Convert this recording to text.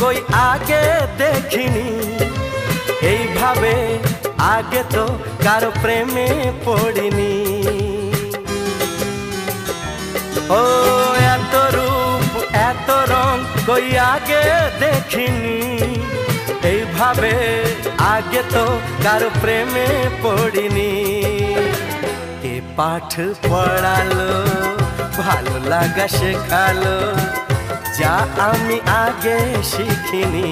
কই আগে দেখিনি, এইভাবে আগে তো কারো প্রেমে পড়িনি। ও এত রূপ এত রং কই আগে দেখিনি, এইভাবে আগে তো কারো প্রেমে পড়িনি। কে পাঠ পড়ালো ভালো লাগা শেখালো, যা আমি আগে শিখিনি।